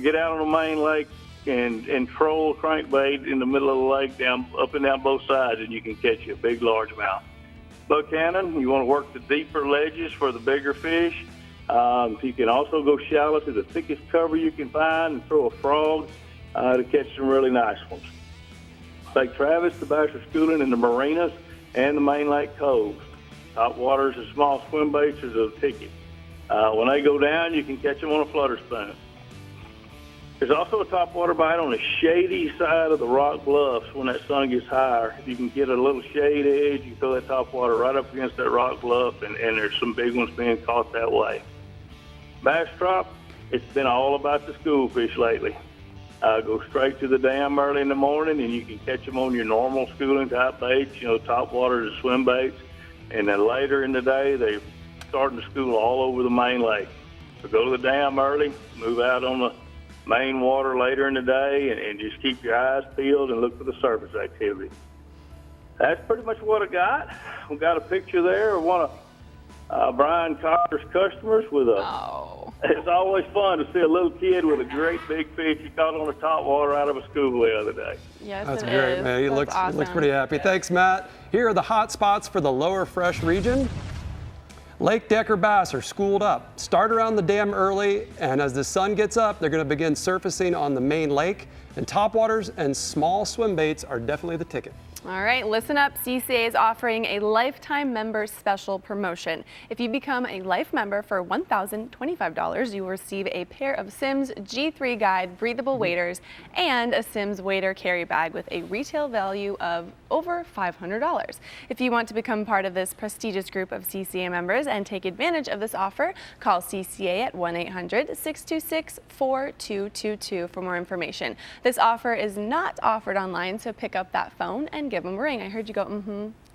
get out on the main lake and troll crankbait in the middle of the lake, up and down both sides, and you can catch you a big largemouth. Buchanan, you want to work the deeper ledges for the bigger fish. You can also go shallow to the thickest cover you can find and throw a frog to catch some really nice ones. Lake Travis, the bass are schooling in the marinas and the main lake coves. Top waters and small swim baits is a ticket. When they go down, you can catch them on a flutter spoon. There's also a topwater bite on the shady side of the rock bluffs when that sun gets higher. If you can get a little shade edge, you throw that topwater right up against that rock bluff, and there's some big ones being caught that way. Bass drop, it's been all about the school fish lately. Go straight to the dam early in the morning, and you can catch them on your normal schooling type baits, topwater to swim baits. And then later in the day, they're starting to school all over the main lake. So go to the dam early, move out on the main water later in the day, and just keep your eyes peeled and look for the surface activity. That's pretty much what I got. We got a picture there of one of Brian Cotter's customers with a... It's always fun to see a little kid with a great big fish he caught on the top water out of a school the other day. Yes, That's great, man. He looks pretty happy. Thanks, Matt. Here are the hot spots for the lower fresh region. Lake Decker bass are schooled up. Start around the dam early, and as the sun gets up, they're going to begin surfacing on the main lake. And topwaters and small swim baits are definitely the ticket. All right, listen up. CCA is offering a lifetime member special promotion. If you become a life member for $1,025, you will receive a pair of Simms G3 Guide breathable waders and a Simms wader carry bag with a retail value of over $500. If you want to become part of this prestigious group of CCA members and take advantage of this offer, call CCA at 1-800-626-4222 for more information. This offer is not offered online, so pick up that phone and give them a ring. I heard you go,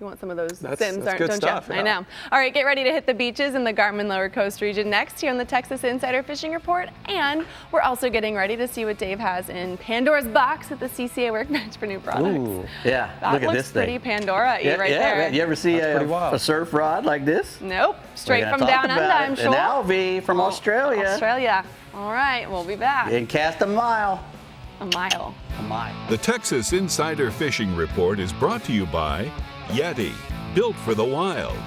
You want some of those Sims, don't you? Yeah. I know. All right, get ready to hit the beaches in the Garmin Lower Coast region next here on the Texas Insider Fishing Report. And we're also getting ready to see what Dave has in Pandora's box at the CCA Workbench for new products. Ooh, yeah, that look at this thing. Pretty Pandora-y right there. Man. You ever see a surf rod like this? Nope. Straight from down under, I'm sure. An Alvy from Australia. Australia. All right, we'll be back. And cast a mile. A mile. A mile. The Texas Insider Fishing Report is brought to you by Yeti, built for the wild.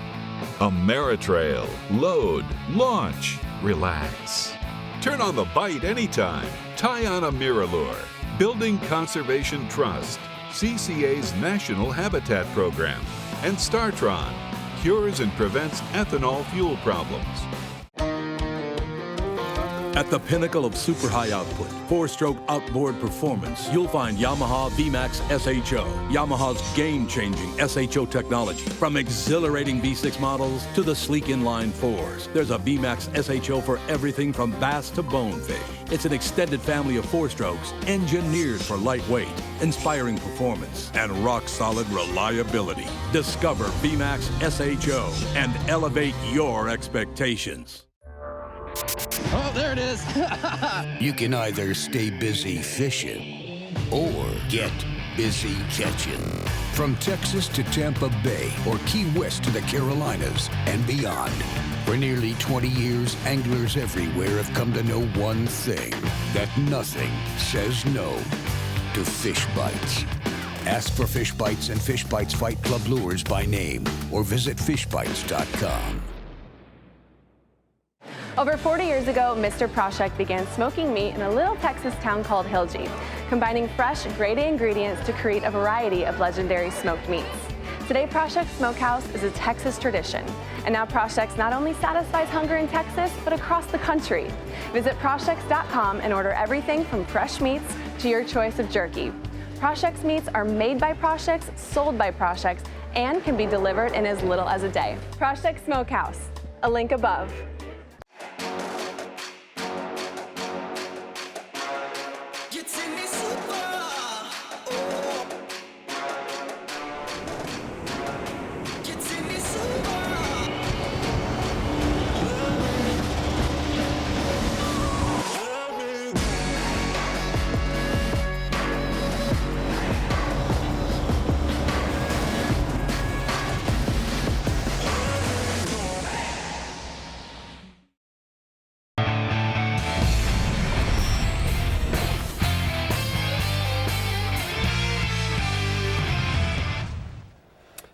Ameritrail, load, launch, relax. Turn on the bite anytime. Tie on a Miralure. Building Conservation Trust. CCA's National Habitat Program. And Startron, cures and prevents ethanol fuel problems. At the pinnacle of super high output, 4-stroke outboard performance, you'll find Yamaha VMAX SHO. Yamaha's game-changing SHO technology. From exhilarating V6 models to the sleek inline 4s, there's a VMAX SHO for everything from bass to bonefish. It's an extended family of 4-strokes engineered for lightweight, inspiring performance, and rock-solid reliability. Discover VMAX SHO and elevate your expectations. Oh, there it is. You can either stay busy fishing or get busy catching. From Texas to Tampa Bay or Key West to the Carolinas and beyond. For nearly 20 years, anglers everywhere have come to know one thing, that nothing says no to fish bites. Ask for Fish Bites and Fish Bites Fight Club lures by name or visit fishbites.com. Over 40 years ago, Mr. Proshek began smoking meat in a little Texas town called Hilgi, combining fresh, grade A ingredients to create a variety of legendary smoked meats. Today, Proshek's Smokehouse is a Texas tradition, and now Proshek's not only satisfies hunger in Texas, but across the country. Visit Prosheks.com and order everything from fresh meats to your choice of jerky. Proshek's meats are made by Prosheks, sold by Prosheks, and can be delivered in as little as a day. Proshek Smokehouse, a link above.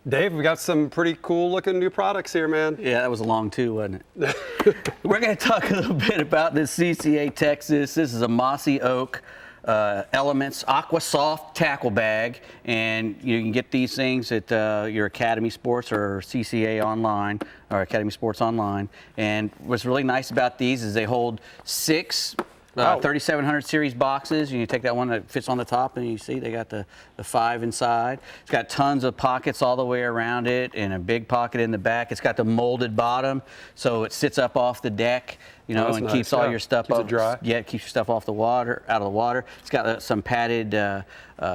Dave, we got some pretty cool looking new products here, man. Yeah, that was a long two, wasn't it? We're going to talk a little bit about this CCA Texas. This is a mossy oak Elements Aqua Soft tackle bag, and you can get these things at your Academy Sports or CCA online or Academy Sports online. And what's really nice about these is they hold 6 3700 series boxes. You take that one that fits on the top, and you see they got the 5 inside. It's got tons of pockets all the way around it and a big pocket in the back. It's got the molded bottom, so it sits up off the deck, you know, and nice. Keeps all your stuff up. Dry. Yeah, it keeps your stuff off the water, out of the water. It's got some padded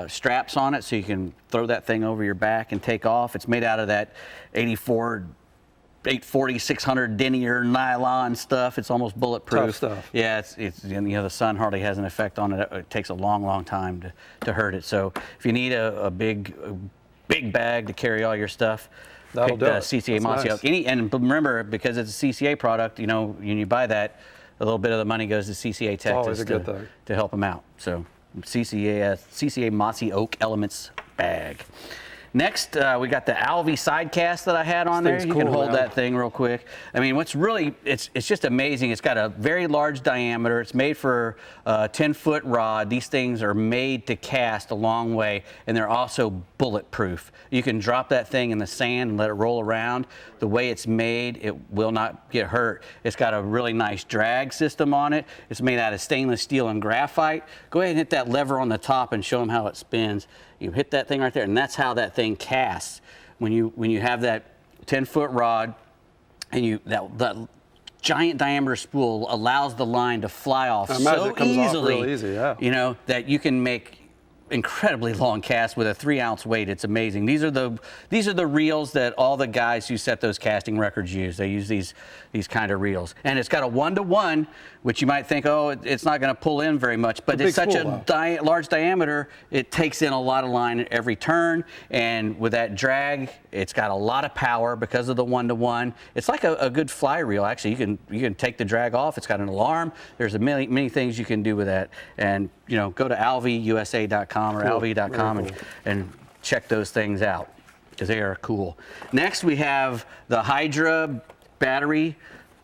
straps on it, so you can throw that thing over your back and take off. It's made out of that 840, 600 denier nylon stuff. It's almost bulletproof. Tough stuff. Yeah, it's you know, the sun hardly has an effect on it. It takes a long time to hurt it. So if you need a big bag to carry all your stuff, that'll do it. CCA Mossy Oak. And remember, because it's a CCA product, you know, when you buy that, a little bit of the money goes to CCA Texas to help them out. So CCA Mossy Oak Elements bag. Next, we got the Alvey Sidecast that I had on there. You can hold that thing real quick. I mean, what's really, it's just amazing. It's got a very large diameter. It's made for a 10-foot rod. These things are made to cast a long way, and they're also bulletproof. You can drop that thing in the sand and let it roll around. The way it's made, it will not get hurt. It's got a really nice drag system on it. It's made out of stainless steel and graphite. Go ahead and hit that lever on the top and show them how it spins. You hit that thing right there, and that's how that thing casts. When you have that 10-foot rod, and that giant diameter spool allows the line to fly off so easily, real easy, yeah. You know, that you can make incredibly long casts with a 3-ounce weight. It's amazing. These are the reels that all the guys who set those casting records use. They use these kind of reels, and it's got a 1-to-1, which you might think, oh, it's not going to pull in very much, but it's such a large diameter, it takes in a lot of line at every turn, and with that drag, it's got a lot of power because of the 1-to-1. It's like a good fly reel. Actually, you can take the drag off. It's got an alarm. There's many things you can do with that, and you know, go to alvyusa.com or alvy.com and check those things out because they are cool. Next, we have the Hydra battery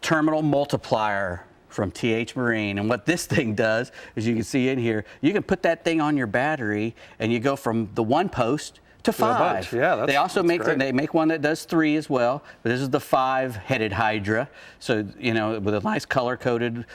terminal multiplier from TH Marine. And what this thing does, as you can see in here, you can put that thing on your battery and you go from the 1 post to 5. Yeah, they also make one that does 3 as well, but this is the 5-headed Hydra. So, you know, with a nice color-coded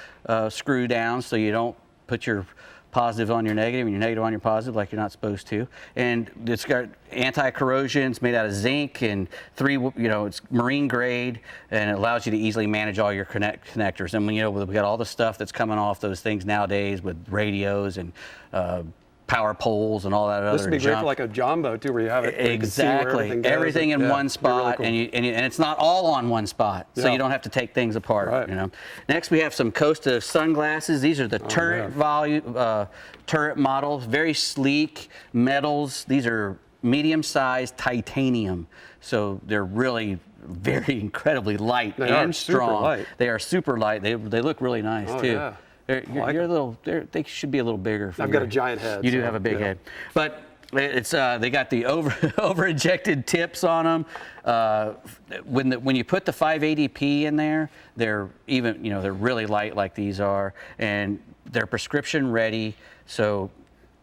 screw down, so you don't put your positive on your negative and your negative on your positive like you're not supposed to. And it's got anti-corrosion. It's made out of zinc and it's marine grade, and it allows you to easily manage all your connectors. And you know, we got all the stuff that's coming off those things nowadays with radios and power poles and all that other junk. This would be great for like a jumbo too, where you have it. Exactly, everything in one spot, really cool. and it's not all on one spot, so you don't have to take things apart. Right. You know. Next, we have some Costa sunglasses. These are the turret models, very sleek metals. These are medium-sized titanium, so they're really very incredibly light and strong. They are super light. They look really nice too. Yeah. You're a little. They should be a little bigger. I've got a giant head. You do have a big head, but It's they got the over injected tips on them. When you put the 580p in there, they're even they're really light like these are, and they're prescription ready. So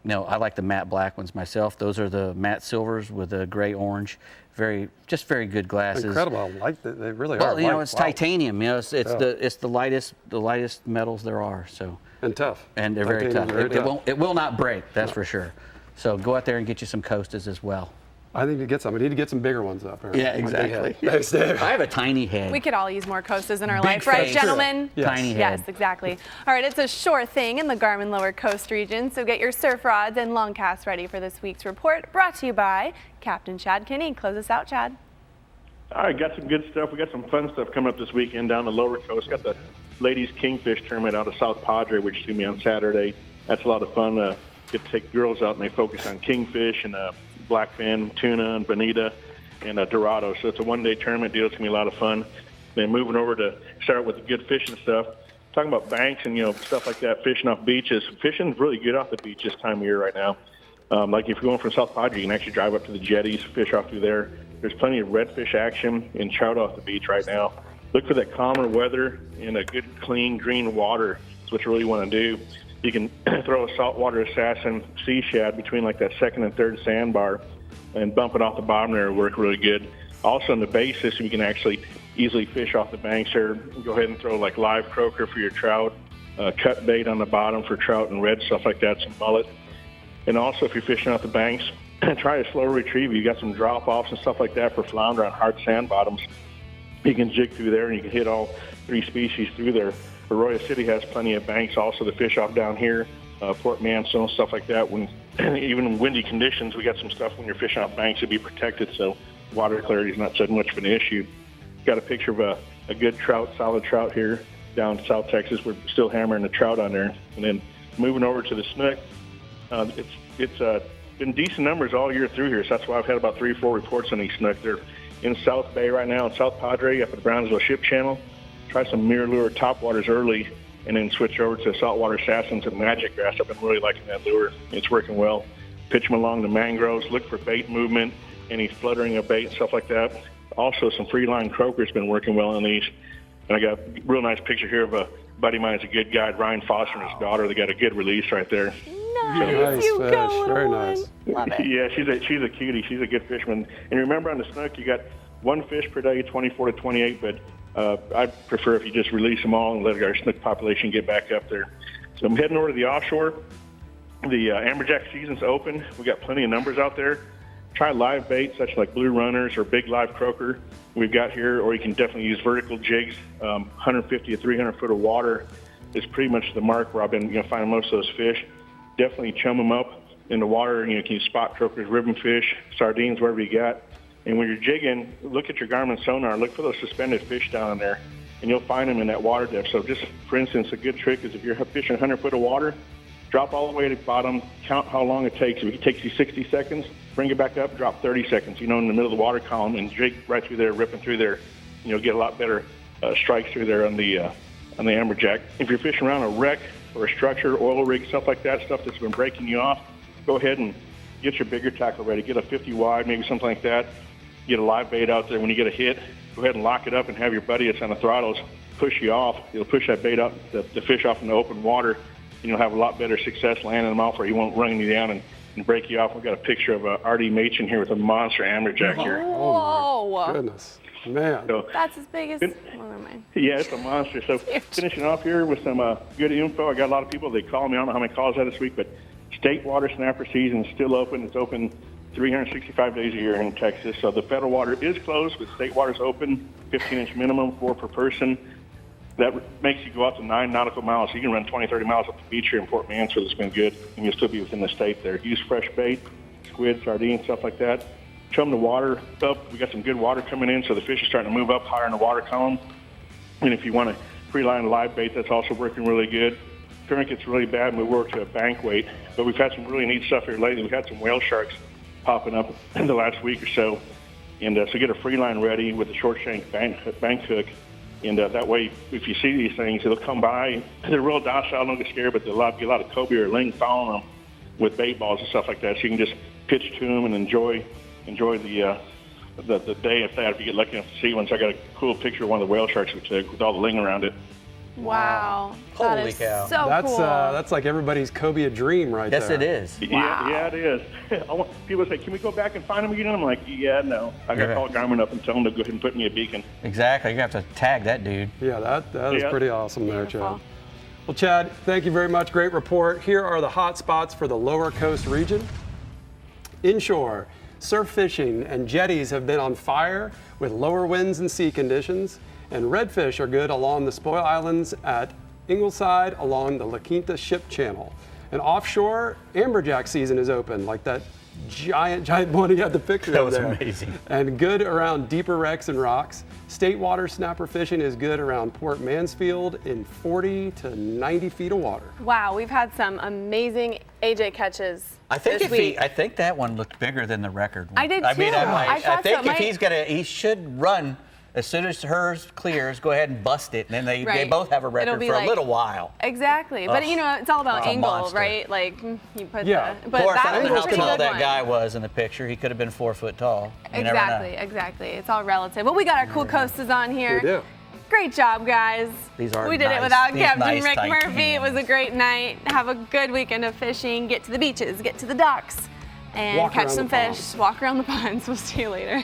I like the matte black ones myself. Those are the matte silvers with the gray orange. Very good glasses. Incredible. I like that. They really are. Well, It's titanium. It's the lightest metals there are. So and tough. And they're very tough. It will not break. That's for sure. So go out there and get you some Costas as well. I need to get some. I need to get some bigger ones up. Yeah, exactly. Thanks, Dave. I have a tiny head. We could all use more Costas in our Big life, right, face. gentlemen? Yes. Tiny head. Yes, exactly. All right, it's a sure thing in the Garmin Lower Coast region, so get your surf rods and long casts ready for this week's report, brought to you by Captain Chad Kinney. Close us out, Chad. All right, got some good stuff. We got some fun stuff coming up this weekend down the Lower Coast. Got the Ladies Kingfish Tournament out of South Padre, which is going to be on Saturday. That's a lot of fun. Get to take girls out and they focus on kingfish and blackfin, tuna, and bonita, and dorado. So it's a one-day tournament deal. It's going to be a lot of fun. Then moving over to start with the good fishing stuff. Talking about banks and stuff like that, fishing off beaches. Fishing's really good off the beach this time of year right now. Like if you're going from South Padre, you can actually drive up to the jetties, fish off through there. There's plenty of redfish action and trout off the beach right now. Look for that calmer weather and a good, clean, green water. That's what you really want to do. You can throw a saltwater assassin sea shad between like that second and third sandbar and bump it off the bottom there will work really good. Also in the bay system, you can actually easily fish off the banks there. Go ahead and throw like live croaker for your trout, cut bait on the bottom for trout and red, stuff like that, some mullet. And also if you're fishing off the banks, try a slow retrieve. You got some drop-offs and stuff like that for flounder on hard sand bottoms. You can jig through there and you can hit all three species through there. Arroyo City has plenty of banks also to fish off down here, Port Mansell, stuff like that. When even in windy conditions, we got some stuff when you're fishing off banks to be protected, so water clarity is not so much of an issue. Got a picture of a good trout, solid trout here down in South Texas. We're still hammering the trout on there. And then moving over to the snook, it's been decent numbers all year through here, so that's why I've had about 3 or 4 reports on these snook. They're in South Bay right now in South Padre up at the Brownsville Ship Channel. Try some mirror lure topwaters early and then switch over to saltwater assassins and magic grass. I've been really liking that lure. It's working well. Pitch them along the mangroves. Look for bait movement, any fluttering of bait, stuff like that. Also, some free line croaker's been working well on these. And I got a real nice picture here of a buddy of mine is a good guy, Ryan Foster and his daughter. They got a good release right there. Nice, you go, very nice. Love it. Yeah, she's a cutie. She's a good fisherman. And remember on the snook, you got 1 fish per day, 24 to 28, but I prefer if you just release them all and let our snook population get back up there. So I'm heading over to the offshore. The amberjack season's open. We got plenty of numbers out there. Try live bait, such like blue runners or big live croaker we've got here, or you can definitely use vertical jigs. 150 to 300 foot of water is pretty much the mark where I've been finding most of those fish. Definitely chum them up in the water. You can use spot croakers, ribbon fish, sardines, whatever you got. And when you're jigging, look at your Garmin sonar. Look for those suspended fish down there, and you'll find them in that water depth. So just, for instance, a good trick is if you're fishing 100 foot of water, drop all the way to the bottom, count how long it takes. If it takes you 60 seconds, bring it back up, drop 30 seconds, in the middle of the water column, and jig right through there, ripping through there. You'll get a lot better strikes through there on the amberjack. If you're fishing around a wreck or a structure, oil rig, stuff like that, stuff that's been breaking you off, go ahead and get your bigger tackle ready. Get a 50 wide, maybe something like that. Get a live bait out there. When you get a hit, go ahead and lock it up and have your buddy that's on the throttles push you off. You'll push that bait out, the fish off in the open water, and you'll have a lot better success landing them off where he won't run you down and break you off. We've got a picture of Artie Machen here with a monster amberjack here. Whoa. Oh, goodness. Man. So, that's as big as... Well, never mind. Yeah, it's a monster. So finishing off here with some good info. I got a lot of people, they call me. I don't know how many calls I had this week, but state water snapper season is still open. It's open 365 days a year in Texas. So the federal water is closed, but state water's open, 15-inch minimum, 4 per person. That makes you go out to 9 nautical miles. So you can run 20, 30 miles up the beach here in Port Mansfield. It's been good, and you'll still be within the state there. Use fresh bait, squid, sardines, stuff like that. Chum the water up. We got some good water coming in, so the fish are starting to move up higher in the water column. And if you want to free-line live bait, that's also working really good. Current gets really bad, and we work to a bank weight. But we've had some really neat stuff here lately. We've had some whale sharks popping up in the last week or so. And so get a free line ready with a short shank bank hook. And that way, if you see these things, it'll come by. They're real docile, don't get scared, but they'll be a lot of cobia or ling following them with bait balls and stuff like that. So you can just pitch to them and enjoy the day if you get lucky enough to see one. So I got a cool picture of one of the whale sharks we took with all the ling around it. Wow. That Holy is cow. so cool. That's like everybody's cobia dream right Yes, there. it is. Wow. Yeah, it is. People say, can we go back and find them again? I'm like, yeah, no. I got to call Garmin up and tell them to go ahead and put me a beacon. Exactly. You're going to have to tag that dude. Yeah, that is pretty awesome there, Beautiful. Chad. Well, Chad, thank you very much. Great report. Here are the hot spots for the lower coast region. Inshore, surf fishing and jetties have been on fire with lower winds and sea conditions, and redfish are good along the Spoil Islands at Ingleside along the La Quinta Ship Channel. And offshore, amberjack season is open, like that giant one you had the picture That of was there. amazing. And good around deeper wrecks and rocks. State water snapper fishing is good around Port Mansfield in 40 to 90 feet of water. Wow, we've had some amazing AJ catches I think this week. I think that one looked bigger than the record one. I did I mean, too. I thought think so. if he should run as soon as hers clears, go ahead and bust it, and then they Right. both have a It'll record be for like- a little while. Exactly, but Ugh. you know, it's all about It's a angle, monster. right? Like you put Yeah. the. But Of course, that I don't was know a how pretty tall good that one. guy was in the picture. He could have been 4 foot tall. You never know. Exactly. It's all relative. But we got our cool coasters on here. We do. Great job, guys. These are We did it nice. without These Captain nice Rick Murphy. Titaniums. It was a great night. Have a good weekend of fishing. Get to the beaches, get to the docks, and Walk catch around some the pond. fish. Walk around the ponds. We'll see you later.